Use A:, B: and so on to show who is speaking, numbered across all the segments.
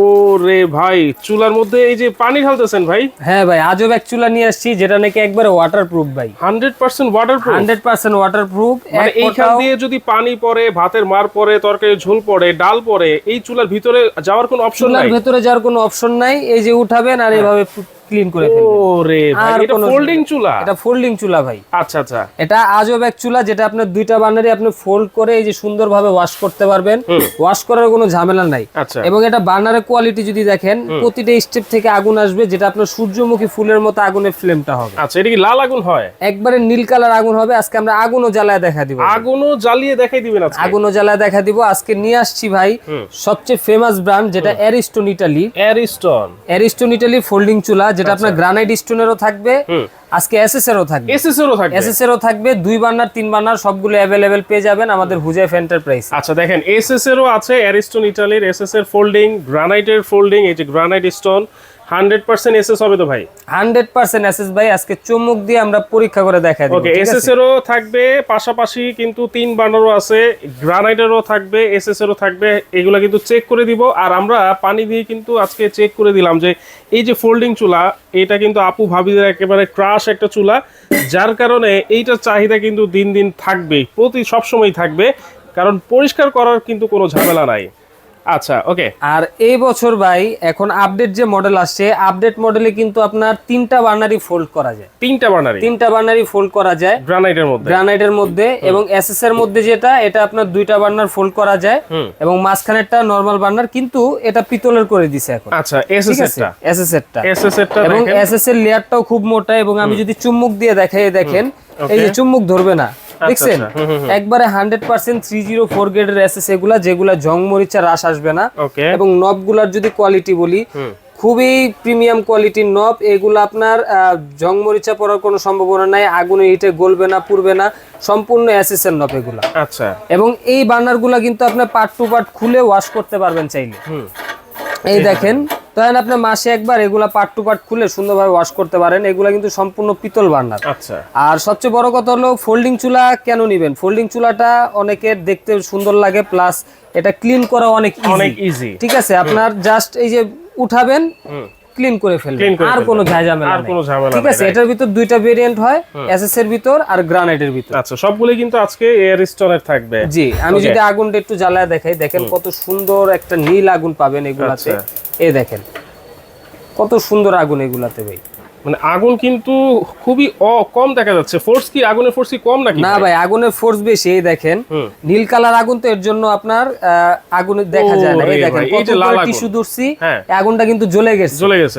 A: ওরে ভাই, চুলার মধ্যে এই যে পানি ঢালতেছেন ভাই?
B: হ্যাঁ ভাই, আজব এক চুলা নিয়ে আসছি যেটা নাকি একবারে ওয়াটারপ্রুফ ভাই।
A: 100% ওয়াটারপ্রুফ?
B: 100% ওয়াটারপ্রুফ।
A: মানে এইখান দিয়ে যদি পানি পড়ে, ভাতের মার পড়ে, তরকারি ঝোল পড়ে, ডাল পড়ে, এই চুলার ভিতরে যাওয়ার কোনো অপশন নাই?
B: চুলার ভিতরে যাওয়ার কোনো অপশন নাই। এই যে উঠাবেন আর এইভাবে ক্লিন করে ফেলবেন।
A: ওরে ভাই, এটা ফোল্ডিং চুলা?
B: এটা ফোল্ডিং চুলা ভাই।
A: আচ্ছা আচ্ছা।
B: এটা আজব এক চুলা যেটা আপনার দুইটা বার্নারে আপনি ফোল্ড করে এই যে সুন্দরভাবে ওয়াশ করতে পারবেন। ওয়াশ করার কোনো ঝামেলা নাই।
A: আচ্ছা।
B: এবং এটা বার্নারের কোয়ালিটি যদি দেখেন, প্রতিটা স্টেপ থেকে আগুন আসবে, যেটা আপনার সূর্যমুখী ফুলের মতো আগুনের ফ্লেমটা হবে।
A: আচ্ছা, এটা কি লাল আগুন হয়?
B: একবারে নীল কালার আগুন হবে। আজকে আমরা আগুনও জ্বালায় দেখা দিব।
A: আগুনও জ্বালিয়ে দেখাই দিবেন আজকে?
B: আগুনও জ্বালায় দেখা দিব। আজকে নিয়ে আসছি ভাই সবচেয়ে ফেমাস ব্র্যান্ড, যেটা Ariston Italy. Ariston Italy folding চুলা, যেটা আপনার গ্রানাইট স্টোনেরও থাকবে, আজকে এসএস এরও থাকবে। এসএস এরও থাকবে। 2 বার্নার 3 বার্নার সবগুলো अवेलेबल পেয়ে যাবেন আমাদের হুজাইফ এন্টারপ্রাইজ।
A: আচ্ছা দেখেন, এসএস এরও আছে, অ্যারিস্টন ইটালির এসএস এর ফোল্ডিং, গ্রানাইটের ফোল্ডিং, এই যে গ্রানাইট স্টোন 100% এসএস হবে তো ভাই?
B: 100% এসএস ভাই। আজকে চুমুক দিয়ে আমরা পরীক্ষা করে দেখাই দেব।
A: ওকে, এসএস এরও থাকবে, পাশাপাশি কিন্তু 3 বার্নারও আছে, গ্রানাইটেরও থাকবে, এসএস এরও থাকবে। এগুলা কিন্তু চেক করে দিব। আর আমরা পানি দিয়ে কিন্তু আজকে চেক করে দিলাম যে এই যে ফোল্ডিং চুলা, এটা কিন্তু আপু ভাবিদের একেবারে ক্রাশ একটা চুলা, যার কারণে এইটার চাহিদা কিন্তু দিন দিন থাকবে, সবসময় থাকবে, কারণ পরিষ্কার করার কিন্তু কোনো ঝামেলা নাই। আচ্ছা ওকে।
B: আর এই বছর ভাই এখন আপডেট যে মডেল আসছে, আপডেট মডেলে কিন্তু আপনার 3টা বার্নারই ফোল্ড করা যায়।
A: 3টা বার্নারই
B: ফোল্ড করা যায় গ্রানাইটের মধ্যে। এবং এসএস এর মধ্যে যেটা, এটা আপনার 2টা বার্নার ফোল্ড করা যায়। এবং মাঝখানেরটা নরমাল বার্নার, কিন্তু এটা পিতলের করে দিছে এখন।
A: আচ্ছা, এসএস এরটা
B: এবং এসএস এর লেয়ারটাও খুব মোটা। এবং আমি যদি চুম্বক দিয়ে দেখাই, দেখেন এই যে চুম্বক ধরবে না, দেখছেন? একবারে 100% 304 গ্রেডের এসএস এগুলা, যেগুলা জং মরিচা রাশ আসবে না। এবং নবগুলার যদি কোয়ালিটি বলি, খুবই প্রিমিয়াম কোয়ালিটির নব। এগুলো আপনার জং মরিচা পড়ার কোনো সম্ভাবনা নাই, আগুনে হিটে গলবে না, পুড়বে না, সম্পূর্ণ এসএস এর নব এগুলা। আচ্ছা। এবং এই বার্নারগুলা কিন্তু আপনি পার্ট টু পার্ট খুলে ওয়াশ করতে পারবেন চাইলে। এই দেখেন, তখন আপনি মাসে একবার এগুলা পার্ট টু পার্ট খুলে সুন্দরভাবে ওয়াশ করতে পারেন। এগুলা কিন্তু সম্পূর্ণ পিতল বার্নার। আচ্ছা। আর সবচেয়ে বড় কথা হলো, ফোল্ডিং চুলা কেন নিবেন? ফোল্ডিং চুলাটা অনেকের দেখতে সুন্দর লাগে, প্লাস এটা ক্লিন করা অনেক ইজি। ঠিক আছে, আপনার জাস্ট এই যে উঠাবেন, ক্লিন করে ফেলবেন, আর কোনো ঝামেলা নাই। ঠিক আছে, এটার ভিতর 2টা ভেরিয়েন্ট হয়, এসএস এর ভিতর আর গ্রানাইটের ভিতর।
A: আচ্ছা, সবগুলোই কিন্তু আজকে এয়ারস্টোনের থাকবে।
B: জি, আমি যদি আগুনটা একটু জ্বালায় দেখাই, দেখেন কত সুন্দর একটা নীল আগুন পাবেন এগুলাতে। এই দেখেন কত সুন্দর আগুন এগুলাতে ভাই।
A: মানে আগুন কিন্তু খুবই কম দেখা যাচ্ছে। ফোর্স কি, আগুনের ফোর্স কি কম নাকি?
B: না ভাই, আগুনের ফোর্স বেশি। এই দেখেন নীল কালার আগুন, তো এর জন্য আপনার আগুন দেখা যায় না। এই দেখেন কত বড় টিস্যু ধরছি, আগুনটা কিন্তু জ্বলে গেছে।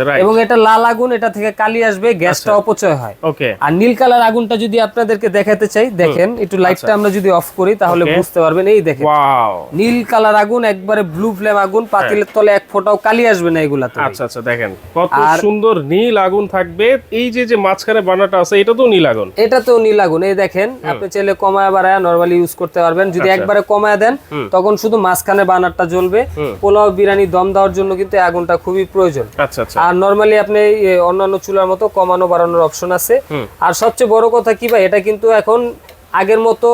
B: রাইট। এবং এটা লাল আগুন, এটা থেকে কালি আসবে, গ্যাসটা অপচয় হয়। ওকে। আর নীল কালার আগুনটা যদি আপনাদেরকে দেখাতে চাই, দেখেন একটু লাইটটা আমরা যদি অফ করি তাহলে বুঝতে পারবেন। এই দেখেন, ওয়াও, নীল কালার আগুন, একবারে ব্লু ফ্লেম আগুন, পাতিলের তলে এক ফোঁটাও কালি আসবে না এগুলাতে।
A: আচ্ছা আচ্ছা, দেখেন কত সুন্দর নীল আগুন থাকবে। এই যে মাঝখানে বার্নারটা আছে, এটা তো নীল আগুন। এই দেখেন, আপনি চাইলে কমায় বাড়ায় নরমালি ইউজ করতে পারবেন। যদি একবারে কমায় দেন, তখন শুধু মাঝখানে বার্নারটা জ্বলবে। পোলাও বিরিয়ানি দম দেওয়ার জন্য কিন্তু আগুনটা খুবই প্রয়োজন। আচ্ছা আচ্ছা। আর নরমালি আপনি অন্যান্য চুলার মতো কমানো বাড়ানোর অপশন আছে। আর সবচেয়ে বড় কথা কি ভাই, এটা কিন্তু এখন আগের মতো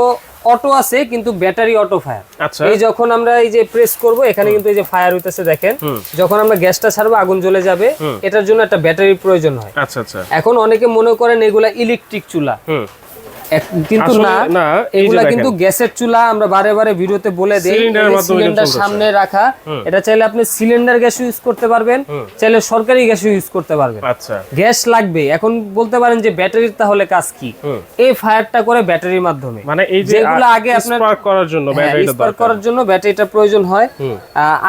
A: অটো আছে, কিন্তু ব্যাটারি অটো ফায়ার। এই যখন আমরা এই যে প্রেস করব, এখানে কিন্তু এই যে ফায়ার হইতেছে, দেখেন যখন আমরা গ্যাসটা ছাড়বো আগুন জ্বলে যাবে। এটার জন্য একটা ব্যাটারির প্রয়োজন হয়। আচ্ছা আচ্ছা। এখন অনেকে মনে করেন এগুলা ইলেকট্রিক চুলা, কিন্তু না, এগুলা কিন্তু গ্যাসের চুলা। আমরা বারে বারে ভিডিওতে বলে দেই, সিলিন্ডার সামনে রাখা। এটা চাইলে আপনি সিলিন্ডার গ্যাস ইউজ করতে পারবেন, চাইলে সরকারি গ্যাস ইউজ করতে পারবেন। আচ্ছা, গ্যাস লাগবে। এখন বলতে পারেন যে ব্যাটারির তাহলে কাজ কি? এই ফায়ারটা করে ব্যাটারির মাধ্যমে, মানে এই যেগুলো আগে আপনার স্পার্ক করার জন্য ব্যাটারিটা প্রয়োজন হয়।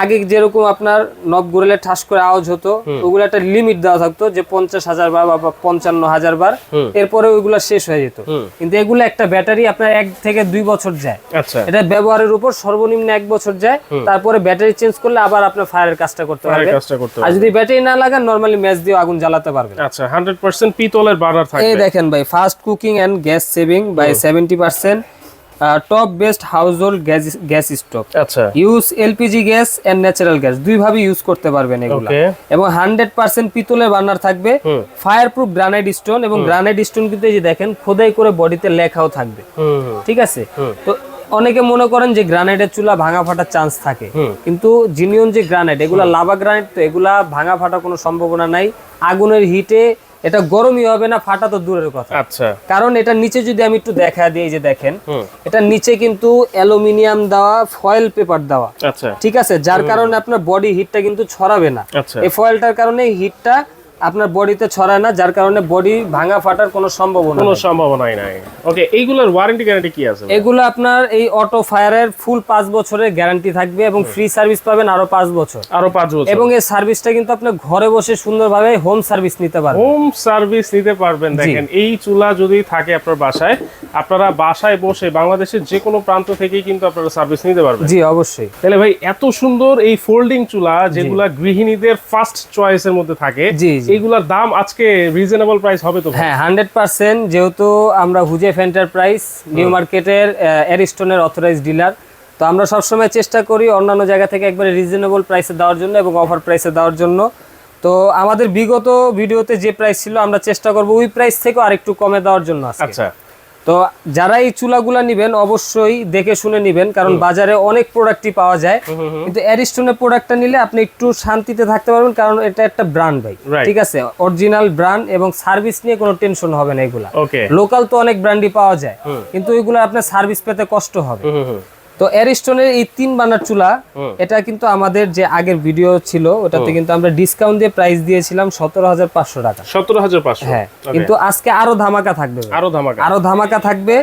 A: আগে যেরকম আপনার নব ঘুরলে ঠাস করে আওয়াজ হতো, ওগুলো একটা লিমিট দেওয়া থাকতো যে 50,000 বার বা 55,000 বার, এরপরে ওইগুলো শেষ হয়ে যেত। কিন্তু এগুলো একটা ব্যাটারি আপনার 1 থেকে 2 বছর যায়। আচ্ছা, এটা ব্যবহারের উপর সর্বনিম্ন 1 বছর যায়। তারপরে ব্যাটারি চেঞ্জ করলে আবার আপনার ফায়ারের কাজটা করতে পারবেন। আর যদি ব্যাটারি না লাগান, নরমালি ম্যাচ দিয়ে আগুন জ্বালাতে পারবেন। আচ্ছা, 100% পিতলের বার্নার থাকবে। এই দেখেন ভাই, fast cooking and gas saving by 70%। Top best household gas stove. আচ্ছা, use LPG gas and natural gas, দুই ভাবে ইউজ করতে পারবেন এগুলো। এবং 100% পিতলের বার্নার থাকবে। ফায়ার প্রুফ গ্রানাইট স্টোন, এবং গ্রানাইট স্টোন কিন্তু এই যে দেখেন খোদাই করে বডিতে লেখাও থাকবে। ঠিক আছে, তো
B: অনেকে মনে করেন যে গ্রানাইটের চুলা ভাঙা ফাটার চান্স থাকে, কিন্তু জিনিয়ন যে গ্রানাইট, এগুলা লাভা গ্রানাইট, তো এগুলা ভাঙা ফাটা কোনো সম্ভাবনা নাই। আগুনের হিটে এটা গরমই হবে না, ফাটা তো দূরের কথা।
A: আচ্ছা,
B: কারণ এটা নিচে যদি আমি একটু দেখা দিই, যে দেখেন এটা নিচে কিন্তু অ্যালুমিনিয়াম দেওয়া, ফয়েল পেপার দেওয়া,
A: আচ্ছা,
B: ঠিক আছে, যার কারণে আপনার বডি হিটটা কিন্তু ছড়াবে না।
A: আচ্ছা,
B: এই ফয়েলটার কারণে হিটটা আপনার বডিতে ছড়ায় না, যার কারণে বডি ভাঙা ফাটার কোনো সম্ভাবনাই
A: নাই। ওকে, এইগুলোর ওয়ারেন্টি গ্যারান্টি কি আছে?
B: এগুলো আপনার এই অটো ফায়ারের ফুল 5 বছরের গ্যারান্টি থাকবে এবং ফ্রি সার্ভিস পাবেন আরো 5 বছর। এবং এই সার্ভিসটা কিন্তু আপনি ঘরে বসে সুন্দরভাবে হোম সার্ভিস নিতে পারবেন।
A: দেখেন, এই চুলা যদি থাকে আপনার বাসায়, আপনারা বাসায় বসে বাংলাদেশের যে কোনো প্রান্ত থেকেই কিন্তু আপনারা সার্ভিস নিতে পারবেন।
B: জি, অবশ্যই।
A: তাহলে ভাই, এত সুন্দর এই ফোল্ডিং চুলা যেগুলা গৃহিণীদের ফার্স্ট চয়েসের মধ্যে থাকে, এইগুলার দাম আজকে রিজনেবল প্রাইস হবে তো?
B: হ্যাঁ, 100%। যেহেতু আমরা হুজেফ এন্টারপ্রাইজ নিউ মার্কেটের অ্যারিস্টনের অথরাইজড ডিলার, তো আমরা সবসময় চেষ্টা করি অন্যান্য জায়গা থেকে একবারে রিজনেবল প্রাইসে দেওয়ার জন্য এবং অফার প্রাইসে দেওয়ার জন্য। তো আমাদের বিগত ভিডিওতে যে প্রাইস ছিল, আমরা চেষ্টা করব ওই প্রাইস থেকে আরেকটু কমে দেওয়ার জন্য।
A: আচ্ছা,
B: তো যারা এই চুলাগুলা নিবেন অবশ্যই দেখে শুনে নিবেন, কারণ বাজারে অনেক প্রোডাক্টই পাওয়া যায়, কিন্তু অ্যারিস্টনের প্রোডাক্টটা নিলে আপনি একটু শান্তিতে থাকতে পারবেন, কারণ এটা একটা ব্র্যান্ড ভাই, ঠিক আছে, অরিজিনাল ব্র্যান্ড, এবং সার্ভিস নিয়ে কোনো টেনশন হবে না। এগুলা লোকাল তো অনেক ব্র্যান্ডই পাওয়া যায়, কিন্তু এগুলো আপনার সার্ভিস পেতে কষ্ট হবে। তো অ্যারিস্টনের এই 3 বার্নার চুলা, এটা কিন্তু আমাদের যে আগের ভিডিও ছিল ওটাতে কিন্তু আমরা ডিসকাউন্ট দিয়ে প্রাইস দিয়েছিলাম 17,500 টাকা।
A: 17,500,
B: হ্যাঁ, কিন্তু আজকে আরো ধামাকা থাকবে, আরো ধামাকা থাকবে।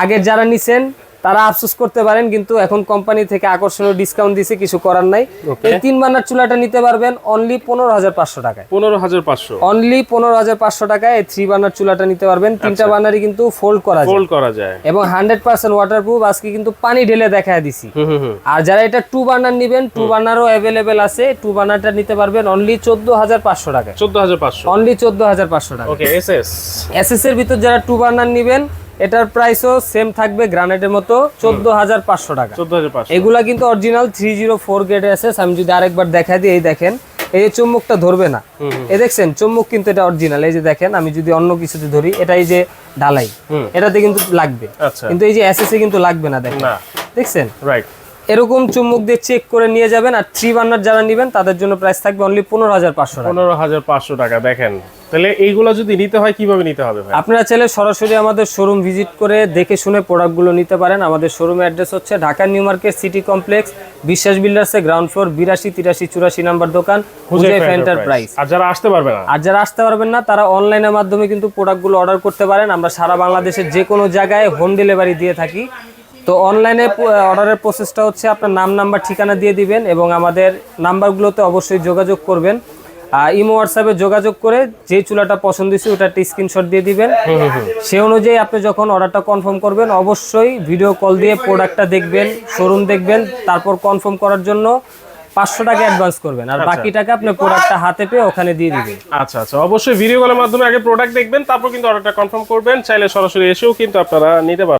B: আগের যারা নিছেন তারা আফসোস করতে পারেন, কিন্তু এখন কোম্পানি থেকে আকর্ষণীয় ডিসকাউন্ট দিছে, কিছু করার নাই। এই 3 বার্নার চুলাটা নিতে পারবেন অনলি 15,500 টাকায়।
A: 15,500,
B: অনলি 15,500 টাকায় এই 3 বার্নার চুলাটা নিতে পারবেন। 3টা বার্নারই কিন্তু ফোল্ড করা যায় এবং 100% ওয়াটারপ্রুফ। আজকে কিন্তু পানি ঢেলে দেখায় দিছি। আর যারা এটা 2 বার্নার নেবেন, 2 বার্নারও अवेलेबल আছে। 2 বার্নারটা নিতে পারবেন অনলি 14,500 টাকায়।
A: 14,500,
B: অনলি 14,500 টাকা।
A: ওকে, এসএস
B: এর ভিতর যারা 2 বার্নার নেবেন, এটার প্রাইসও সেম থাকবে গ্রানাইটের মতো, 14,500 টাকা।
A: 14,500।
B: এগুলা কিন্তু অরিজিনাল 304 গ্রেডের এসএস। আমি যদি আরেকবার দেখাই দিই, এই দেখেন, এই যে চুম্বকটা ধরবে না, এই দেখছেন চুম্বক কিন্তু এটা অরিজিনাল। এই যে দেখেন, আমি যদি অন্য কিছুতে ধরি, এটা এই যে ঢালাই, এটাতে কিন্তু লাগবে, কিন্তু এই যে এসএস এ কিন্তু লাগবে না। দেখছেন,
A: রাইট।
B: এরকম চুম্বক দিয়ে চেক করে নিয়ে যাবেন। আর 3 বার্নার যারা নেবেন তাদের জন্য প্রাইস থাকবে অনলি 15,500 টাকা।
A: 15,500 টাকা। দেখেন, তাহলে এইগুলো যদি নিতে হয় কিভাবে নিতে হবে ভাই?
B: আপনারা চাইলে সরাসরি আমাদের শোরুম ভিজিট করে দেখে শুনে প্রোডাক্টগুলো নিতে পারেন। আমাদের শোরুমের অ্যাড্রেস হচ্ছে Dhaka new market city complex, বিশ্বাস বিল্ডার্সে গ্রাউন্ড ফ্লোর, 82, 83, 84 নাম্বার দোকান, হুজেফ এন্টারপ্রাইজ।
A: আর যারা আসতে পারবেন না, তারা অনলাইনের মাধ্যমে কিন্তু প্রোডাক্টগুলো অর্ডার করতে পারেন। আমরা সারা বাংলাদেশের যে কোনো জায়গায় হোম ডেলিভারি দিয়ে থাকি। তো অনলাইনে অর্ডারের প্রসেসটা হচ্ছে আপনার নাম, নাম্বার, ঠিকানা দিয়ে দিবেন এবং আমাদের নাম্বারগুলোতে অবশ্যই যোগাযোগ করবেন। ইমো হোয়াটসঅ্যাপে যোগাযোগ করে যে চুলাটা পছন্দ হয়েছে ওটা একটা স্ক্রিনশট দিয়ে দিবেন। সে অনুযায়ী আপনি যখন অর্ডারটা কনফার্ম করবেন, অবশ্যই ভিডিও কল দিয়ে প্রোডাক্টটা দেখবেন, শোরুম দেখবেন, তারপর কনফার্ম করার জন্য 500 টাকা অ্যাডভান্স করবেন, আর বাকি টাকা আপনি প্রোডাক্টটা হাতে পেয়ে ওখানে দিয়ে দিবেন। আচ্ছা, অবশ্যই ভিডিও কলের মাধ্যমে আগে প্রোডাক্ট দেখবেন, তারপর কিন্তু অর্ডারটা কনফার্ম করবেন। চাইলে সরাসরি এসেও কিন্তু আপনারা নিতে পারবেন।